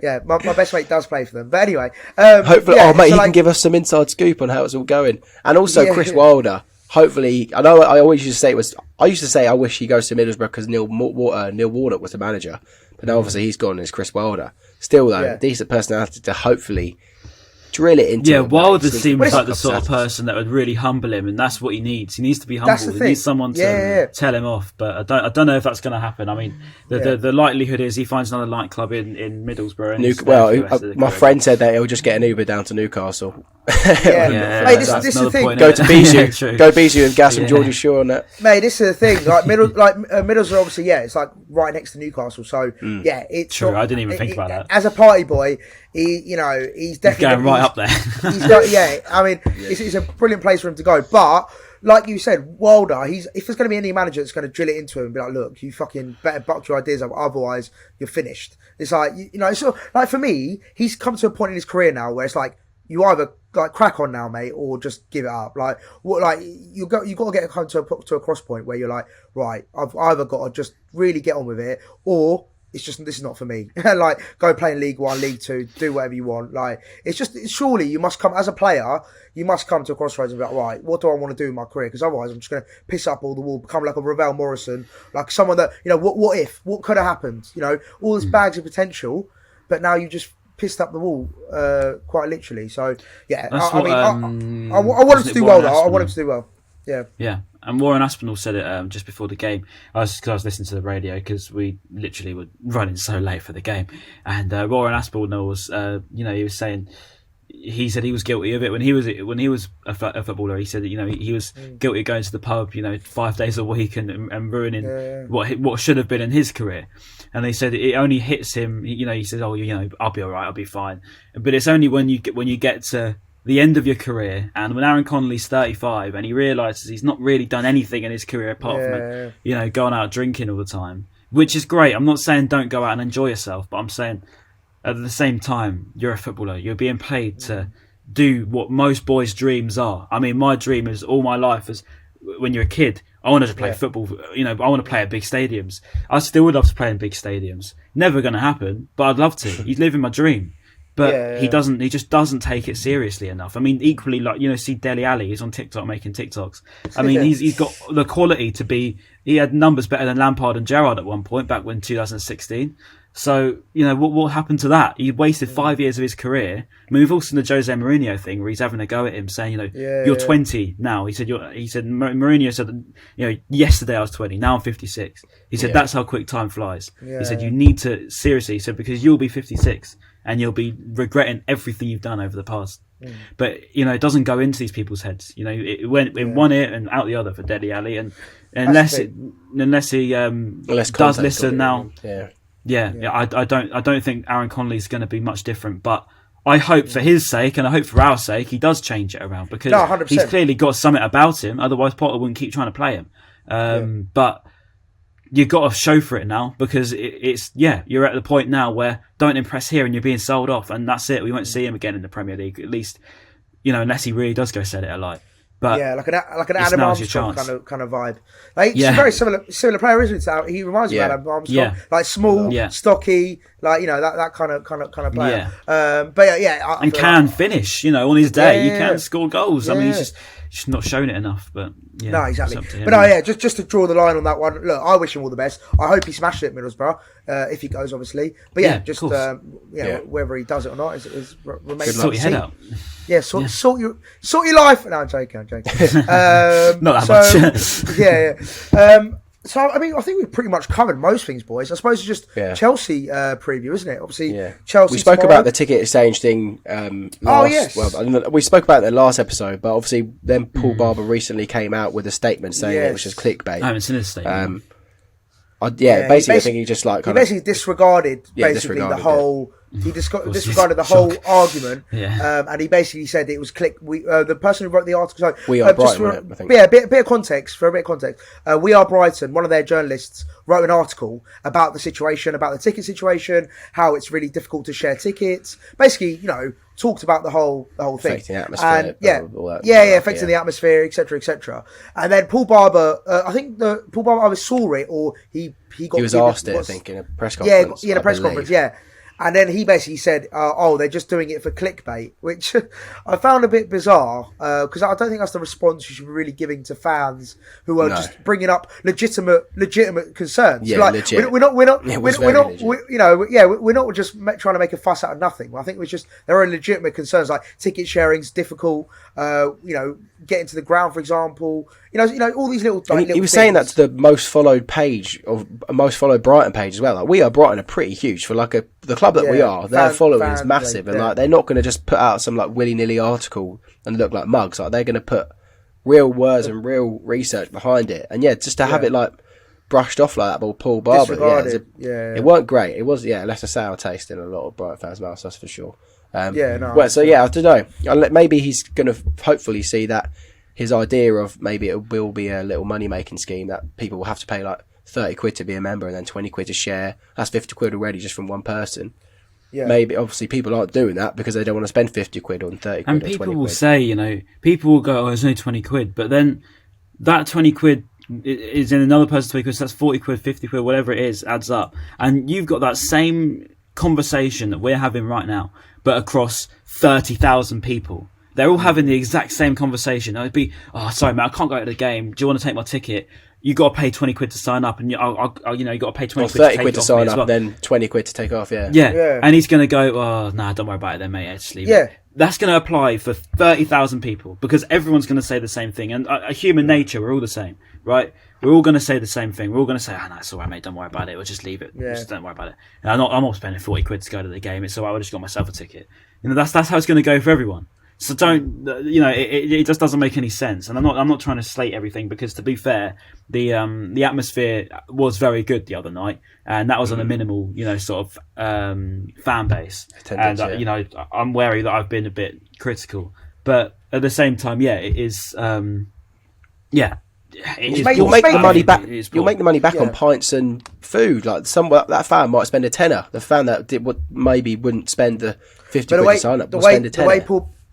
Yeah. My best mate does play for them. But anyway, hopefully, mate, he can give us some inside scoop on how it's all going. And also Chris Wilder. Hopefully, I know I always used to say I wish he goes to Middlesbrough because Neil Warnock was the manager, but now obviously he's gone and it's Chris Wilder. Still though, decent personality to hopefully drill it into. Yeah, Wilder seems like the sort of person that would really humble him, and that's what he needs. He needs to be humbled. He needs someone to tell him off. But I don't know if that's going to happen. I mean, the likelihood is he finds another nightclub in Middlesbrough. And my friend said that he'll just get an Uber down to Newcastle. Mate, this is the thing. Go to Bijou, and gas from Geordie Shore on that. Mate, this is the thing. Like Middlesbrough, obviously, it's like right next to Newcastle. So it's true. I didn't even think about that. As a party boy, he's definitely going right up there. I mean, it's a brilliant place for him to go. But like you said, Wilder, if there's going to be any manager that's going to drill it into him and be like, look, you fucking better buck your ideas up, otherwise you're finished. It's like, it's sort of, like for me, he's come to a point in his career now where it's like, you either like crack on now, mate, or just give it up. Like you got to get come to a cross point where you're like, right, I've either got to just really get on with it, or this is not for me. Like, go play in League 1, League 2, do whatever you want. Like, surely you must come as a player. You must come to a crossroads and be like, right, what do I want to do in my career? Because otherwise, I'm just going to piss up all the wall, become like a Ravel Morrison, like someone that what could have happened? All this bags of potential, but now you just pissed up the wall, quite literally. So yeah, I want him to do well though. I want him to do well. Yeah. And Warren Aspinall said it just before the game. I was listening to the radio because we literally were running so late for the game. And Warren Aspinall was, he was saying, he said he was guilty of it when he was a footballer. He said that, he was guilty of going to the pub, 5 days a week and ruining what should have been in his career. And they said it only hits him. He says, I'll be all right, I'll be fine. But it's only when you get to the end of your career, and when Aaron Connolly's 35 and he realises he's not really done anything in his career apart from going out drinking all the time, which is great. I'm not saying don't go out and enjoy yourself, but I'm saying at the same time, you're a footballer. You're being paid to do what most boys' dreams are. I mean, my dream is all my life is when you're a kid, I wanted to play football. I want to play at big stadiums. I still would love to play in big stadiums. Never going to happen, but I'd love to. He's living my dream. But he doesn't. He just doesn't take it seriously enough. I mean, equally, like see Dele Alli, he's on TikTok making TikToks. I mean, he's got the quality to be. He had numbers better than Lampard and Gerrard at one point back when 2016. So what happened to that? He wasted 5 years of his career. I mean, we've also seen the Jose Mourinho thing where he's having a go at him, saying you're 20 now. He said Mourinho said yesterday I was 20, now I'm 56. He said that's how quick time flies. He said you need to seriously. He said because you'll be 56. And you'll be regretting everything you've done over the past. But, it doesn't go into these people's heads. It went in one ear and out the other for Dele Alli. And unless he does listen now. I don't think Aaron Connolly's going to be much different. But I hope for his sake and I hope for our sake, he does change it around. Because he's clearly got something about him. Otherwise, Potter wouldn't keep trying to play him. But you've got to show for it now because you're at the point now where don't impress here and you're being sold off and that's it. We won't see him again in the Premier League, at least, unless he really does go set it alight. But like an Adam Armstrong kind of vibe. Like he's a very similar player, isn't he? He reminds me of Adam Armstrong, like small, stocky, like that kind of player. And can finish, on his day, he can score goals. I mean, he's just not shown it enough, but no, exactly. But just to draw the line on that one. Look, I wish him all the best. I hope he smashes it at Middlesbrough if he goes, obviously. But whether he does it or not remains. Sort your head out. Yeah, sort your life. No, I'm joking. Not that much. So, I mean, I think we've pretty much covered most things, boys. I suppose it's just Chelsea preview, isn't it? Obviously, Chelsea. We spoke about the ticket exchange thing we spoke about it in the last episode, but obviously then Paul Barber recently came out with a statement saying it was just clickbait. I haven't seen his statement. Basically, I think he just he basically disregarded the whole He disregarded the whole argument, and he basically said it was click. The person who wrote the article. So, We Are Brighton, I think. Yeah, a bit of context. We Are Brighton. One of their journalists wrote an article about the situation, about the ticket situation, how it's really difficult to share tickets. Basically, talked about the whole thing, affecting the atmosphere, and affecting the atmosphere, etc. And then Paul Barber, I think Paul Barber either saw it or he was asked it, I think, in a press conference. Yeah, in a press conference, yeah. And then he basically said, they're just doing it for clickbait, which I found a bit bizarre, because I don't think that's the response you should be really giving to fans who are just bringing up legitimate concerns. Yeah, legit. We're not just trying to make a fuss out of nothing. I think there are legitimate concerns like ticket sharing's difficult, getting to the ground, for example. All these little. He was saying that to the most followed page or most followed Brighton page as well. Like, We Are Brighton are pretty huge for the club that we are. Their following is massive, and they're not going to just put out some willy-nilly article and look like mugs. Like, they're going to put real words and real research behind it. And just to have it brushed off like that by Paul Barber, it weren't great. It was left a sour taste in a lot of Brighton fans' mouths, that's for sure. I don't know. Maybe he's going to hopefully see that his idea of maybe it will be a little money-making scheme that people will have to pay 30 quid to be a member and then 20 quid to share. That's 50 quid already just from one person. Yeah. Maybe, obviously, people aren't doing that because they don't want to spend 50 quid on 30 quid. And people will say, people will go, it's only 20 quid. But then that 20 quid is in another person's 20 quid, so that's 40 quid, 50 quid, whatever it is, adds up. And you've got that same conversation that we're having right now, but across 30,000 people. They're all having the exact same conversation. It'd be, sorry, man, I can't go to the game. Do you want to take my ticket? You got to pay 20 quid to sign up, and you got to pay 20 quid 30 quid to sign up, then 20 quid to take off. Yeah. And he's going to go, don't worry about it then, mate. Just leave it. That's going to apply for 30,000 people because everyone's going to say the same thing. And human nature, we're all the same, right? We're all going to say the same thing. We're all going to say, no, it's all right, mate. Don't worry about it. We'll just leave it. Just don't worry about it. And I'm not spending 40 quid to go to the game. It's all right. I just got myself a ticket. That's how it's going to go for everyone. So don't, it just doesn't make any sense. And I'm not trying to slate everything because, to be fair, the atmosphere was very good the other night, and that was on a minimal, sort of fan base. I'm wary that I've been a bit critical, but at the same time, it is, You'll make the money back. You'll make the money back on pints and food. Like that fan might spend a tenner. The fan that maybe wouldn't spend the 50 quid to sign up will spend a tenner.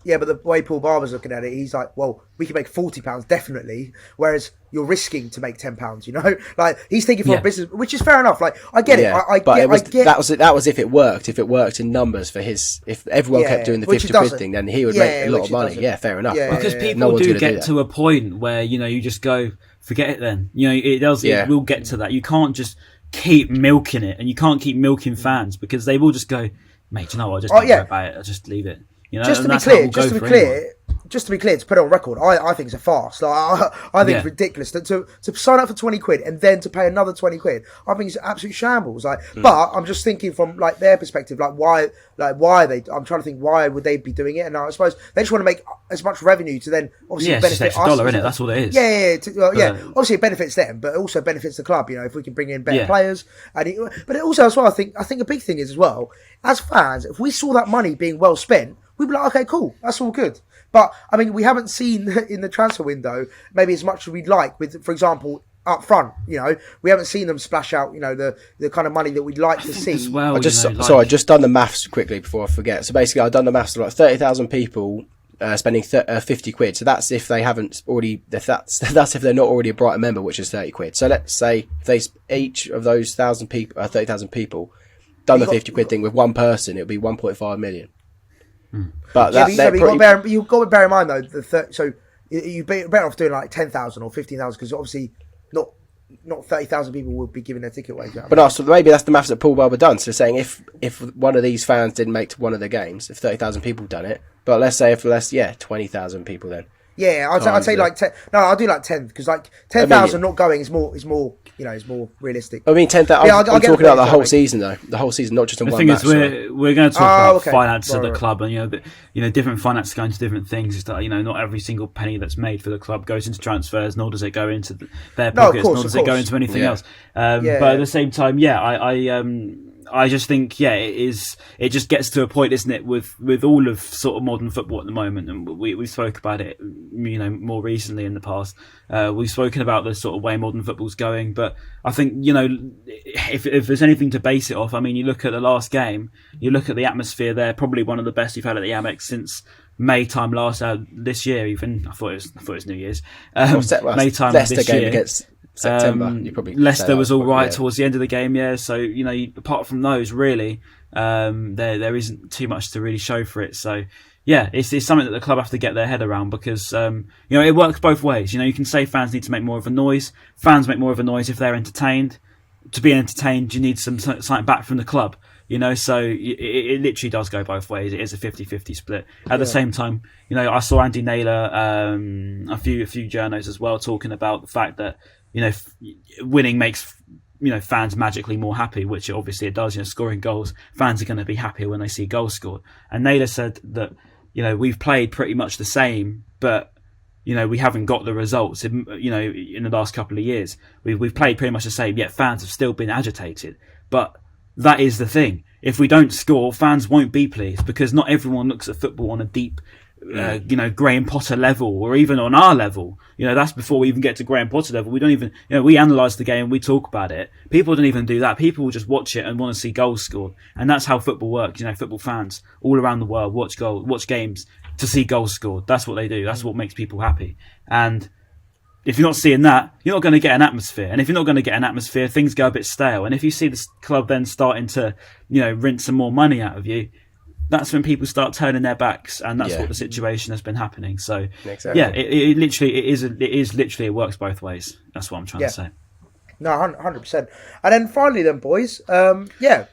But the way Paul Barber's looking at it, he's like, well, we can make £40 definitely, whereas you're risking to make £10. Like he's thinking for a business, which is fair enough. Like I get it. That was if it worked. If it worked in numbers for his, if everyone kept doing the 50 quid thing, then he would make a lot of money. Yeah, fair enough. Because people do get to a point where you just go, forget it. Then it does. It will get to that. You can't just keep milking it, and you can't keep milking fans because they will just go, mate. You know what? Just don't worry about it. I'll just leave it. Just to be clear, to put it on record, I think it's a farce. Like, I think it's ridiculous to sign up for 20 quid and then to pay another 20 quid. I think it's absolute shambles. But I'm just thinking from their perspective, why are they? I'm trying to think why would they be doing it? And I suppose they just want to make as much revenue to then obviously benefit us. $1, innit? That's all it is. Obviously it benefits them, but it also benefits the club. If we can bring in better players, but it also as well, I think a big thing is as well as fans, if we saw that money being well spent, we'd be like, okay, cool, that's all good. But, I mean, we haven't seen in the transfer window maybe as much as we'd like with, for example, up front, we haven't seen them splash out, the kind of money that we'd like to see. As well, I just done the maths quickly before I forget. So basically, I've done the maths of 30,000 people spending 50 quid. So that's if they haven't already, that's if they're not already a Brighton member, which is 30 quid. So let's say if each of those 30,000 people done the 50 quid thing with one person, it would be 1.5 million. But you've got to bear in mind though, so you're better off doing 10,000 or 15,000 because obviously not 30,000 people would be giving their ticket away. But no, so maybe that's the maths that Paul Barber done. So saying if one of these fans didn't make to one of the games, if 30,000 people done it, but let's say 20,000 people then. Yeah, I'd say 10. No, I'll do 10 because 10,000 not going is more is more realistic. I mean 10,000. I'm talking about the whole season though. The whole season, not just in one match. The thing is, we're going to talk about finances of the club, and different finances go into different things. It's that not every single penny that's made for the club goes into transfers, nor does it go into their pockets, nor does it go into anything else. But at the same time, I just think, it is. It just gets to a point, isn't it, with all of sort of modern football at the moment, and we spoke about it, more recently in the past. We've spoken about the sort of way modern football's going, but I think, if there's anything to base it off, I mean, you look at the last game, you look at the atmosphere there, probably one of the best we've had at the Amex since May time this year. Even I thought it was New Year's. May time Leicester this game year. Against September. You probably Leicester was all right towards the end of the game, So apart from those, really, there isn't too much to really show for it. So it's something that the club have to get their head around, because it works both ways. You can say fans need to make more of a noise. Fans make more of a noise if they're entertained. To be entertained, you need something back from the club. So it literally does go both ways. It is a 50-50 split. At the same time, I saw Andy Naylor, a few journos as well, talking about the fact that winning makes fans magically more happy, which obviously it does. Scoring goals, fans are going to be happier when they see goals scored. And Naylor said that we've played pretty much the same, but we haven't got the results. In the last couple of years, we've played pretty much the same. Yet fans have still been agitated. But that is the thing. If we don't score, fans won't be pleased, because not everyone looks at football on a deep, Graham Potter level, or even on our level. That's before we even get to Graham Potter level. We don't even, we analyse the game, we talk about it. People don't even do that. People will just watch it and want to see goals scored. And that's how football works. Football fans all around the world watch games to see goals scored. That's what they do. That's what makes people happy. And if you're not seeing that, you're not going to get an atmosphere. And if you're not going to get an atmosphere, things go a bit stale. And if you see the club then starting to, rinse some more money out of you, that's when people start turning their backs, and that's what the situation has been happening. So, exactly. It works both ways. That's what I'm trying to say. No, 100%. And then finally, then boys,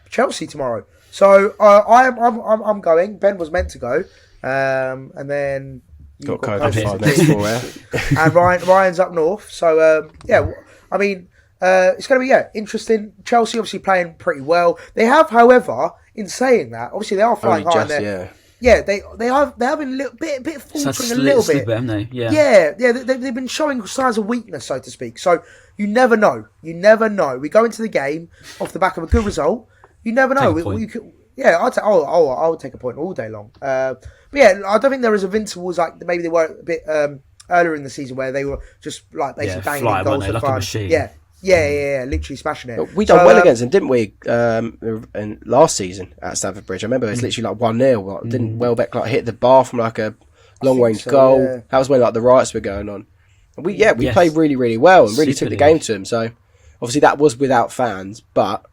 Chelsea tomorrow. So I'm going. Ben was meant to go, and then got COVID 5 minutes for and Ryan's up north. So I mean, it's going to be interesting. Chelsea obviously playing pretty well. They have, however, in saying that, obviously they are flying high. They have been a bit faltering a little bit, haven't they? They've been showing signs of weakness, so to speak. So you never know. We go into the game off the back of a good result. You never know. I would take a point all day long. But I don't think they're as invincible as maybe they were a bit earlier in the season, where they were just basically banging goals for fun. Literally smashing it. We done well against them, didn't we? In last season at Stamford Bridge, I remember it was literally 1-0. Didn't Welbeck hit the bar from a long range goal? Yeah. That was when the riots were going on. And we played really, really well and really took the game to them. So obviously that was without fans, but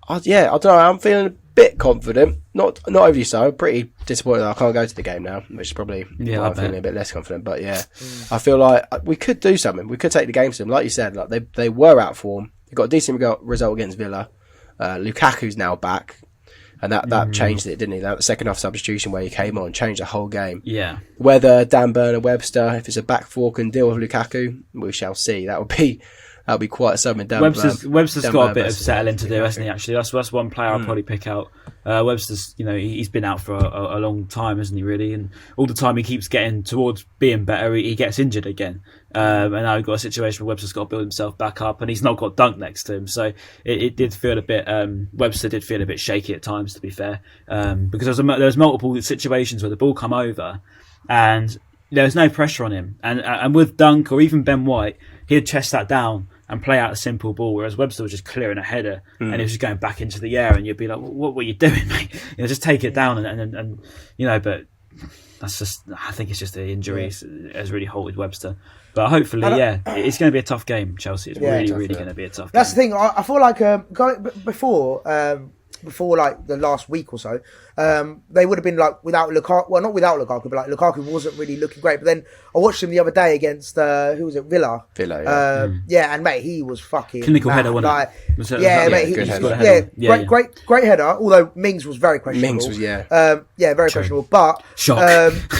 I don't know. I'm feeling a bit confident. Not overly so. Pretty disappointed that I can't go to the game now, which is probably why I'm feeling a bit less confident. But I feel like we could do something. We could take the game to them. Like you said, they were out of form. They got a decent result against Villa. Lukaku's now back, and that changed it, didn't he? That second half substitution where he came on changed the whole game. Yeah. Whether Dan Burn and Webster, if it's a back four, can deal with Lukaku, we shall see. That'll be quite something. Webster's got a bit of settling to do, hasn't he? Actually, that's one player I'll probably pick out. Webster's, he's been out for a long time, hasn't he? Really, and all the time he keeps getting towards being better, he gets injured again. And now we've got a situation where Webster's got to build himself back up, and he's not got Dunk next to him, so it did feel a bit. Webster did feel a bit shaky at times, to be fair, because there was multiple situations where the ball come over, and there was no pressure on him, and with Dunk or even Ben White, he'd chest that down and play out a simple ball, whereas Webster was just clearing a header and it was just going back into the air, and you'd be like, what were you doing, mate? Just take it down and but that's just, I think it's just the injuries has really halted Webster. But hopefully, it's going to be a tough game, Chelsea. It's really going to be a tough game. That's the thing. I feel like before the last week or so, they would have been without Lukaku. Well, not without Lukaku, but Lukaku wasn't really looking great. But then I watched him the other day agast who was it? Villa. And mate, he was fucking clinical header, wasn't it? Great header. Although Mings was very questionable. Very questionable. But shock.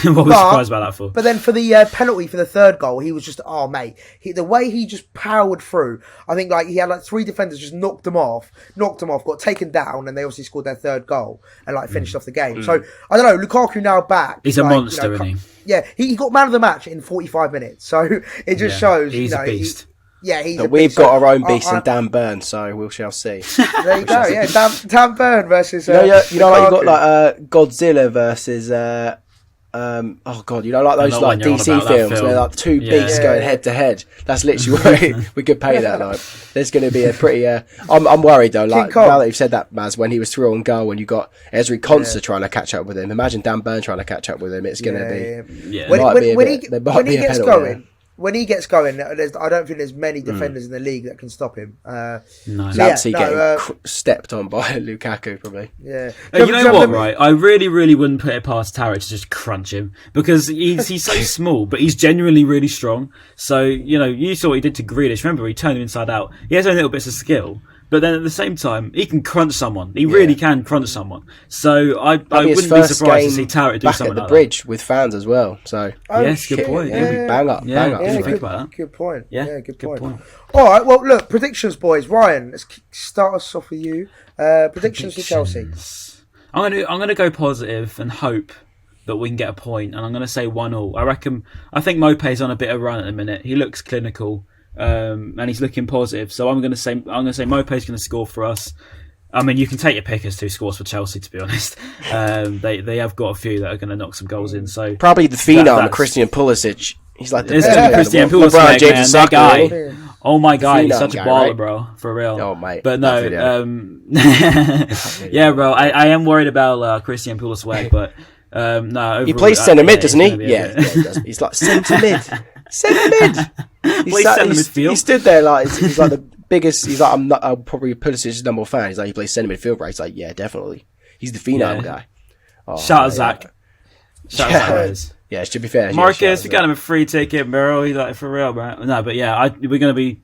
What was surprised about that for? But then for the penalty for the third goal, he was just the way he just powered through. I think he had 3 defenders just knocked him off, got taken down, and they obviously scored their third goal and finished off the game. So I don't know. Lukaku now back. He's a monster, isn't he? Yeah, he got man of the match in 45 minutes. So it just shows. He's a beast. Yeah, he's. But we've got our own beast in Dan Burn, so we shall see. There you go. Yeah, Dan Burn versus. You know, like you got like Godzilla versus. Oh god, you know, like those like DC films where like two beasts going head to head. That's literally what we could pay that. Like, there's going to be a pretty. I'm worried though. Like now that you've said that, Maz, when he was through on goal, and you got Ezri Konsa trying to catch up with him. Imagine Dan Burn trying to catch up with him. It's going to be. Yeah. When he gets going, I don't think there's many defenders in the league that can stop him. No, Lampsey getting stepped on by Lukaku probably. Yeah, you know what? Right, I really wouldn't put it past Tarek to just crunch him because he's so small, but he's genuinely really strong. So you saw what he did to Grealish. Remember, he turned him inside out. He has only little bits of skill. But then at the same time, he can crunch someone. He really can crunch someone. So I wouldn't be surprised to see Tarek do something like that. Back at the bridge with fans as well. So yes, good point. Yeah. Bang up. Didn't think about that. Good point. Yeah, good point. All right. Well, look, predictions, boys. Ryan, let's start us off with you. Predictions for Chelsea. I'm gonna go positive and hope that we can get a point, and I'm gonna say 1-1. I think Mopé's on a bit of a run at the minute. He looks clinical. And he's looking positive, so I'm going to say Mopé's going to score for us. I mean, you can take your pick as who scores for Chelsea. To be honest, they have got a few that are going to knock some goals in. So probably the phenom Christian Pulisic. He's like the Christian Pulisic, man, that guy. Really? Oh my god, he's such a baller, right? Bro, for real. Oh mate, but no, yeah, bro. I am worried about Christian Pulisic, but no. Overall, he plays centre mid, doesn't he? Yeah, he does. He's like centre mid. Centre mid. He stood there like he's like the biggest. He's like I'm probably Pulisic's number one fan. He's like he plays centre midfield, right? He's like yeah, definitely. He's the phenom guy. Oh, shout out Zach. Shout out Zach. Yeah, it should be fair. Marcus, we got him a free ticket, bro. He's like for real, bro. No, but yeah, you're gonna be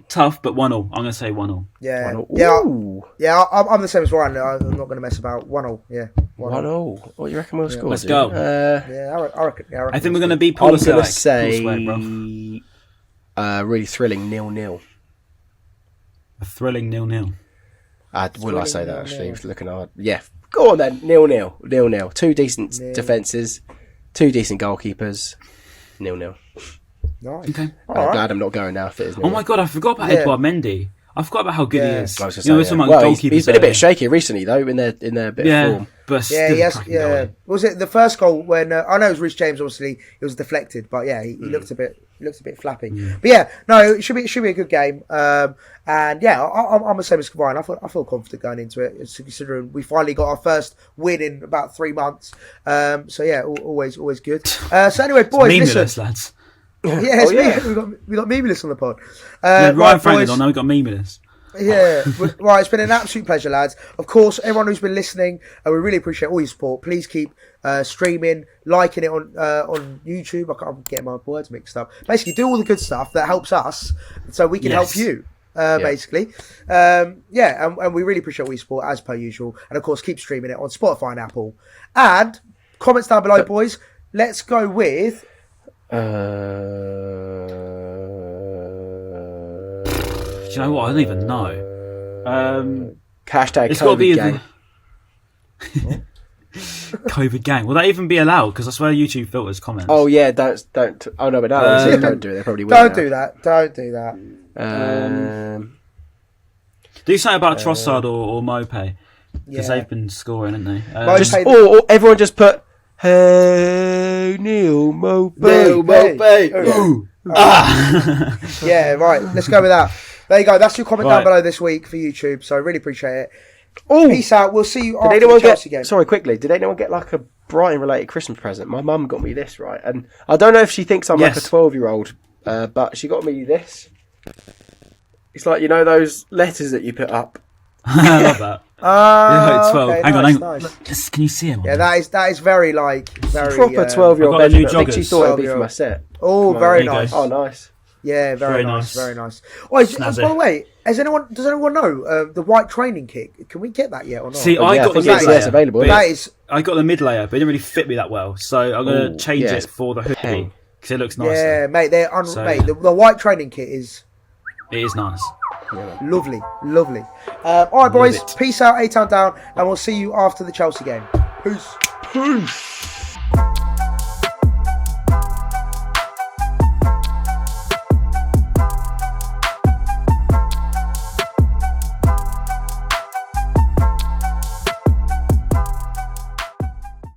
tough, but 1-0. I'm gonna say 1-0. Yeah, 1-0. Yeah. I'm the same as Ryan. I'm not gonna mess about. 1-0. Yeah, 1-0. What do you reckon we'll score? Let's go. I reckon. I think we're gonna be Pulisic. I'm gonna say really thrilling 0-0. A thrilling 0-0. Will I say that actually? He's looking hard. Yeah, go on then. 0-0. Two decent defences. Two decent goalkeepers. 0-0. Nice. Okay. I'm glad I'm not going now if it is 0-0. Oh my god, I forgot about Edouard Mendy. I forgot about how good he is. He's been a bit shaky recently though in their bit of form. But still Was it the first goal when I know it was Rhys James? Obviously, it was deflected, but yeah, he looked a bit flappy. But yeah, no, it should be a good game. And yeah, I'm the same as Ryan. I feel confident going into it, considering we finally got our first win in about 3 months. So yeah, always good. So anyway, boys, listen, lads. Yeah, we got Memeless on the pod. Ryan Franklin on now. We got Memeless. Yeah, right. It's been an absolute pleasure, lads. Of course, everyone who's been listening, we really appreciate all your support. Please keep streaming, liking it on YouTube. I'm getting my words mixed up. Basically, do all the good stuff that helps us, so we can help you. Basically, and we really appreciate all your support as per usual. And of course, keep streaming it on Spotify and Apple. And comments down below, boys. Let's go with. Do you know what? I don't even know. Hashtag it's COVID gang. COVID gang. Will that even be allowed? Because I swear YouTube filters comments. Oh yeah, don't. Oh no, but no, don't do it. They probably will. Don't do that. Do something about Trossard or Mopé because they've been scoring, haven't they? Or everyone just put hey Neil Mopé. Yeah, right. Let's go with that. There you go. That's your comment down below this week for YouTube. So I really appreciate it. Peace out. We'll see you after the Chelsea game. Sorry, quickly. Did anyone get like a Brighton related Christmas present? My mum got me this, right? And I don't know if she thinks I'm like a 12-year-old, but she got me this. It's like, you know, those letters that you put up. I love that. It's 12. Okay, hang on. Nice. Can you see him? Yeah, that is very proper 12-year-old. I think she thought it'd be for my set. Oh, very nice. Oh, nice. Yeah, very nice. Very nice. Oh, by the way, does anyone know the white training kit? Can we get that yet or not? See, I got the mid layer. Available. I got the mid layer, but it didn't really fit me that well. So I'm going to change it for the hoodie because it looks nicer. Yeah, mate. The white training kit is. It is nice. Yeah. Lovely. All right, boys. Peace out, A-Town down, and we'll see you after the Chelsea game. Peace.